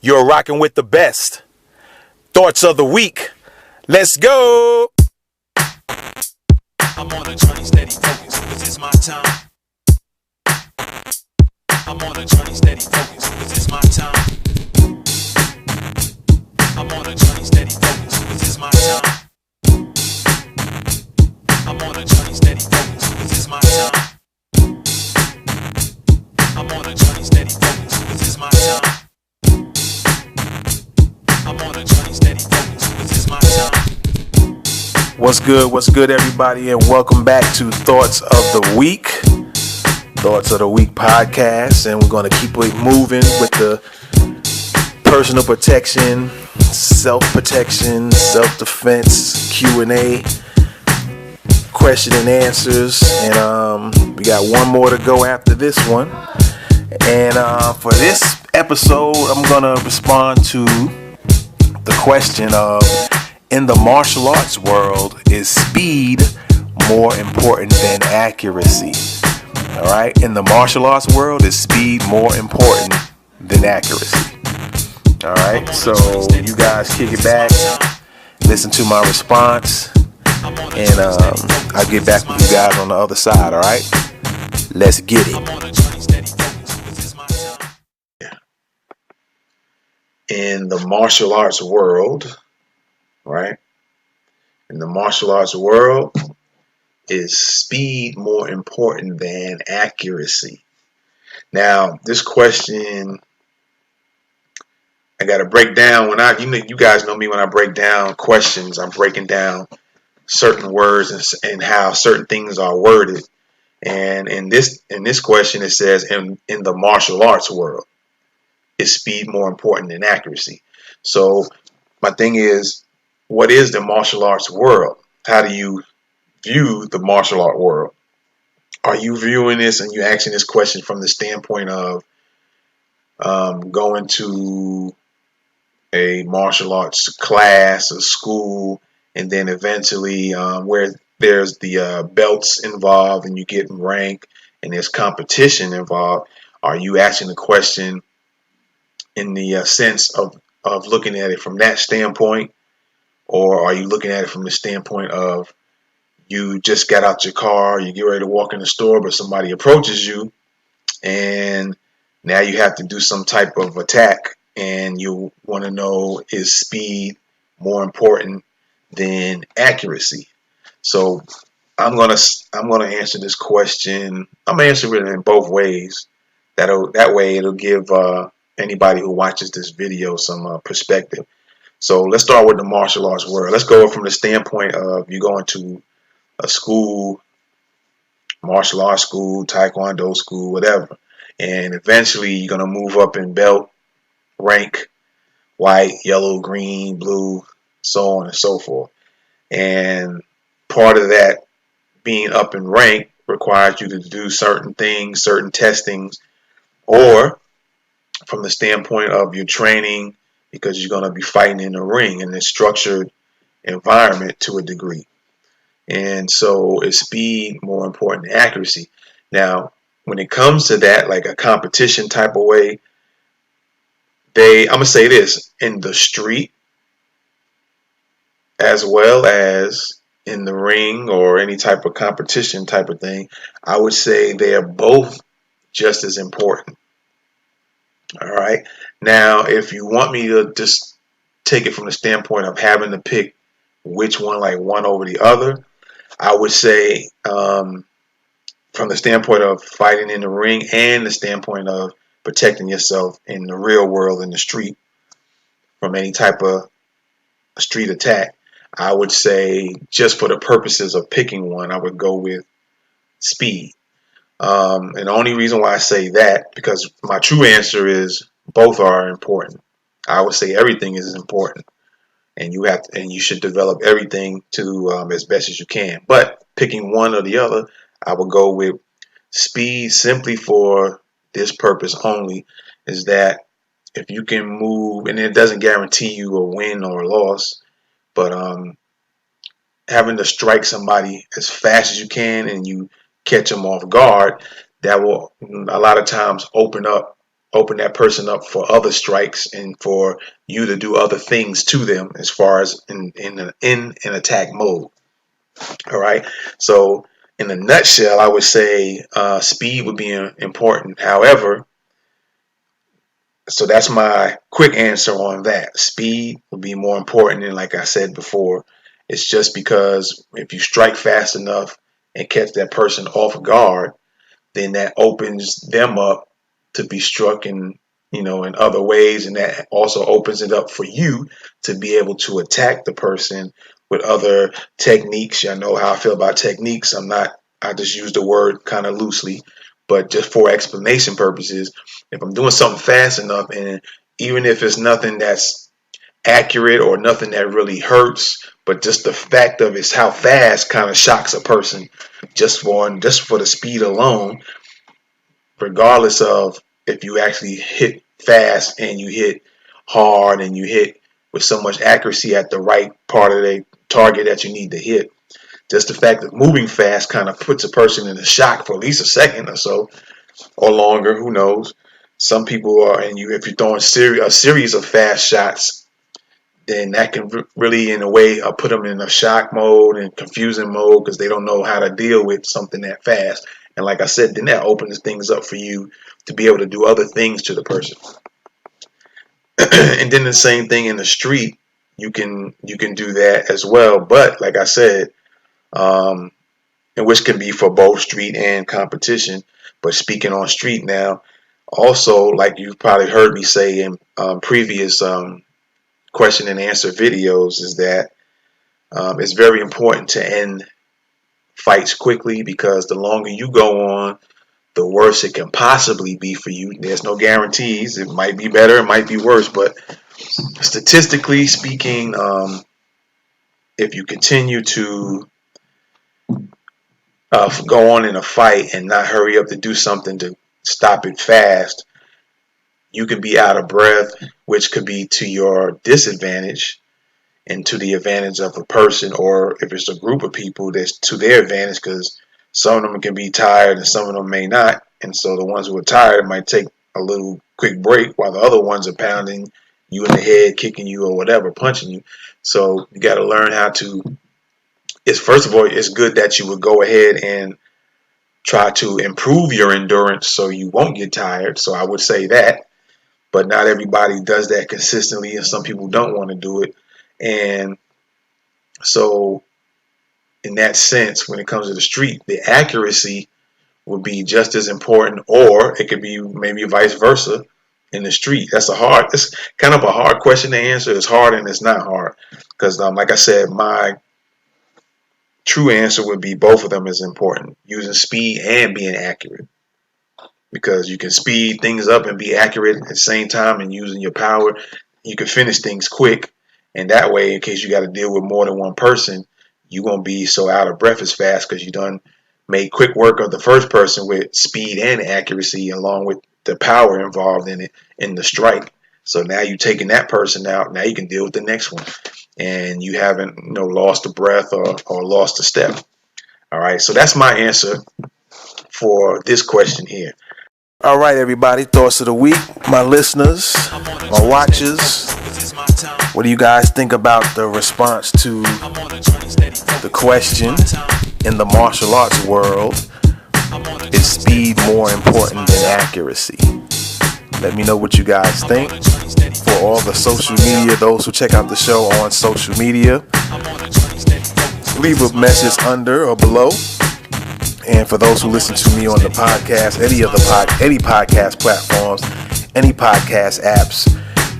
You're rocking with the best. Thoughts of the week. Let's go. I'm on a journey, steady focus, cause it's my time. I'm on a journey, steady focus, cause it's my time. I'm on a journey, steady focus, cause it's my time. I'm on a journey, steady focus, cause it's my time. I'm on a journey, steady focus, cause it's my time. I'm on a journey, steady focus, cause it's my time. What's good, everybody, and welcome back to Thoughts of the Week. Thoughts of the Week podcast, and we're going to keep it moving with the personal protection, self-protection, self-defense, Q&A, question and answers, and we got one more to go after this one. And for this episode, I'm going to respond to the question of, in the martial arts world, is speed more important than accuracy? All right. In the martial arts world, is speed more important than accuracy? All right. So you guys kick it back, listen to my response, and I'll get back with you guys on the other side. All right. Let's get it. In the martial arts world, right? In the martial arts world, is speed more important than accuracy? Now, this question, I got to break down. You guys know me, when I break down questions, I'm breaking down certain words and how certain things are worded. And in this question, it says, in the martial arts world, is speed more important than accuracy? So my thing is, what is the martial arts world? How do you view the martial art world? Are you viewing this and you asking this question from the standpoint of going to a martial arts class, a school, and then eventually where there's the belts involved and you get rank and there's competition involved? Are you asking the question in the sense of looking at it from that standpoint? Or are you looking at it from the standpoint of, you just got out your car, you get ready to walk in the store, but somebody approaches you and now you have to do some type of attack, and you want to know, is speed more important than accuracy? So I'm gonna answer this question. I'm gonna answer it in both ways. That way it'll give anybody who watches this video some perspective. So let's start with the martial arts world. Let's go from the standpoint of you going to a school, martial arts school, taekwondo school, whatever. And eventually you're going to move up in belt rank, white, yellow, green, blue, so on and so forth. And part of that being up in rank requires you to do certain things, certain testings, or from the standpoint of your training, because you're going to be fighting in the ring in a structured environment to a degree. And so is speed more important than accuracy? Now, when it comes to that, like a competition type of way, I'm going to say this, in the street as well as in the ring or any type of competition type of thing, I would say they are both just as important. All right. Now, if you want me to just take it from the standpoint of having to pick which one, like one over the other, I would say from the standpoint of fighting in the ring and the standpoint of protecting yourself in the real world, in the street, from any type of street attack, I would say, just for the purposes of picking one, I would go with speed. And the only reason why I say that, because my true answer is both are important. I would say everything is important, and you should develop everything to as best as you can. But picking one or the other, I would go with speed, simply for this purpose only, is that if you can move, and it doesn't guarantee you a win or a loss, but having to strike somebody as fast as you can and you catch them off guard, that will a lot of times open up open that person up for other strikes and for you to do other things to them as far as in an attack mode. All right. So in a nutshell, I would say speed would be important. However, so that's my quick answer on that. Speed will be more important. And like I said before, it's just because if you strike fast enough and catch that person off guard, then that opens them up to be struck in other ways, and that also opens it up for you to be able to attack the person with other techniques. I know how I feel about techniques. I just use the word kind of loosely, but just for explanation purposes, if I'm doing something fast enough, and even if it's nothing that's accurate or nothing that really hurts, but just the fact of it's how fast kind of shocks a person just for the speed alone, regardless of if you actually hit fast and you hit hard and you hit with so much accuracy at the right part of the target that you need to hit. Just the fact that moving fast kind of puts a person in a shock for at least a second or so, or longer, who knows. Some people are, and if you're throwing a series of fast shots, then that can really, in a way, put them in a shock mode and confusing mode because they don't know how to deal with something that fast. And like I said, then that opens things up for you to be able to do other things to the person. And then the same thing in the street, you can do that as well. But like I said, and which can be for both street and competition. But speaking on street now, also, like you've probably heard me say in previous question and answer videos, is that it's very important to end fights quickly, because the longer you go on, the worse it can possibly be for you. There's no guarantees. It might be better, it might be worse, but statistically speaking, if you continue to go on in a fight and not hurry up to do something to stop it fast, you could be out of breath, which could be to your disadvantage and to the advantage of a person, or if it's a group of people, that's to their advantage, because some of them can be tired and some of them may not. And so the ones who are tired might take a little quick break while the other ones are pounding you in the head, kicking you or whatever, punching you. So you got to learn how to, first of all, it's good that you would go ahead and try to improve your endurance so you won't get tired. So I would say that, but not everybody does that consistently, and some people don't want to do it. And so in that sense, when it comes to the street, the accuracy would be just as important, or it could be maybe vice versa in the street. It's kind of a hard question to answer. It's hard and it's not hard, because like I said, my true answer would be both of them is important, using speed and being accurate, because you can speed things up and be accurate at the same time, and using your power, you can finish things quick. And that way, in case you got to deal with more than one person, you won't be so out of breath as fast, because you done made quick work of the first person with speed and accuracy, along with the power involved in it in the strike. So now you're taking that person out. Now you can deal with the next one, and you haven't lost a breath or lost a step. All right. So that's my answer for this question here. All right, everybody. Thoughts of the week, my listeners, my watchers. What do you guys think about the response to the question in the martial arts world? Is speed more important than accuracy? Let me know what you guys think. For all the social media, those who check out the show on social media, leave a message under or below. And for those who listen to me on the podcast, any podcast platforms, any podcast apps,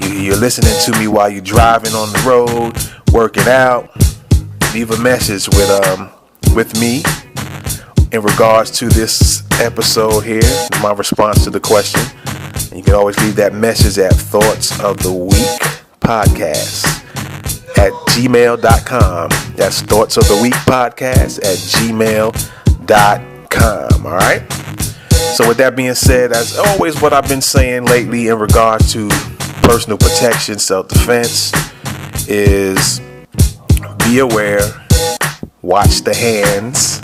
you're listening to me while you're driving on the road, working out, leave a message with me in regards to this episode here, my response to the question. And you can always leave that message at Thoughts of the Week Podcast at gmail.com. That's Thoughts of the Week Podcast at gmail.com. All right. So with that being said, as always, what I've been saying lately in regards to personal protection, self-defense, is be aware, watch the hands,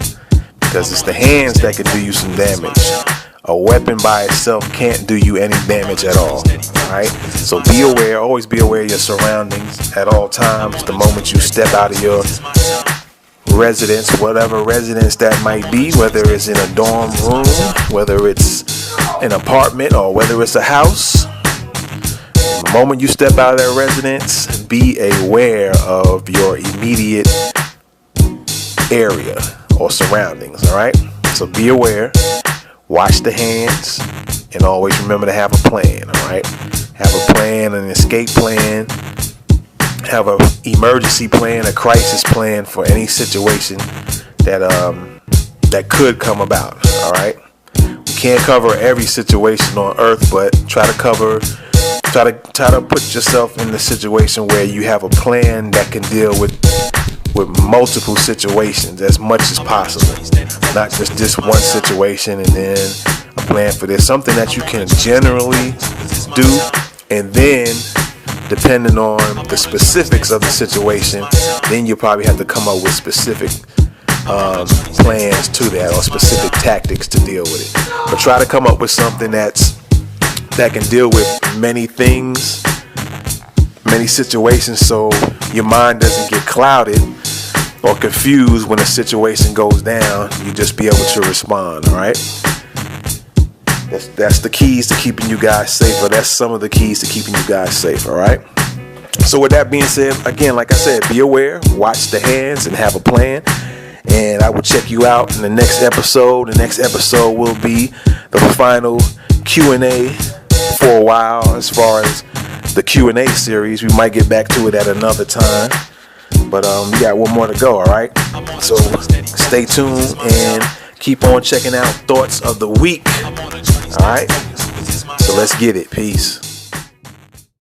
because it's the hands that can do you some damage. A weapon by itself can't do you any damage at all. Alright? So be aware, always be aware of your surroundings at all times. The moment you step out of your residence, whatever residence that might be, whether it's in a dorm room, whether it's an apartment, or whether it's a house. The moment you step out of that residence, be aware of your immediate area or surroundings. Alright? So be aware. Wash the hands, and always remember to have a plan, all right? Have a plan, an escape plan, have an emergency plan, a crisis plan for any situation that could come about, all right? We can't cover every situation on earth, but try to put yourself in the situation where you have a plan that can deal with multiple situations as much as possible, not just this one situation and then a plan for this, something that you can generally do, and then depending on the specifics of the situation, then you probably have to come up with specific plans to that, or specific tactics to deal with it. But try to come up with something that can deal with many things, many situations, so your mind doesn't get clouded or confused when a situation goes down. You just be able to respond. All right, that's the keys to keeping you guys safe, or that's some of the keys to keeping you guys safe. All right, so with that being said, again, like I said, be aware, watch the hands, and have a plan. And I will check you out in the next episode. The next episode will be the final Q&A for a while. As far as the Q&A series, we might get back to it at another time, but we got one more to go. All right, so stay tuned and keep on checking out Thoughts of the Week. All right, so let's get it. Peace.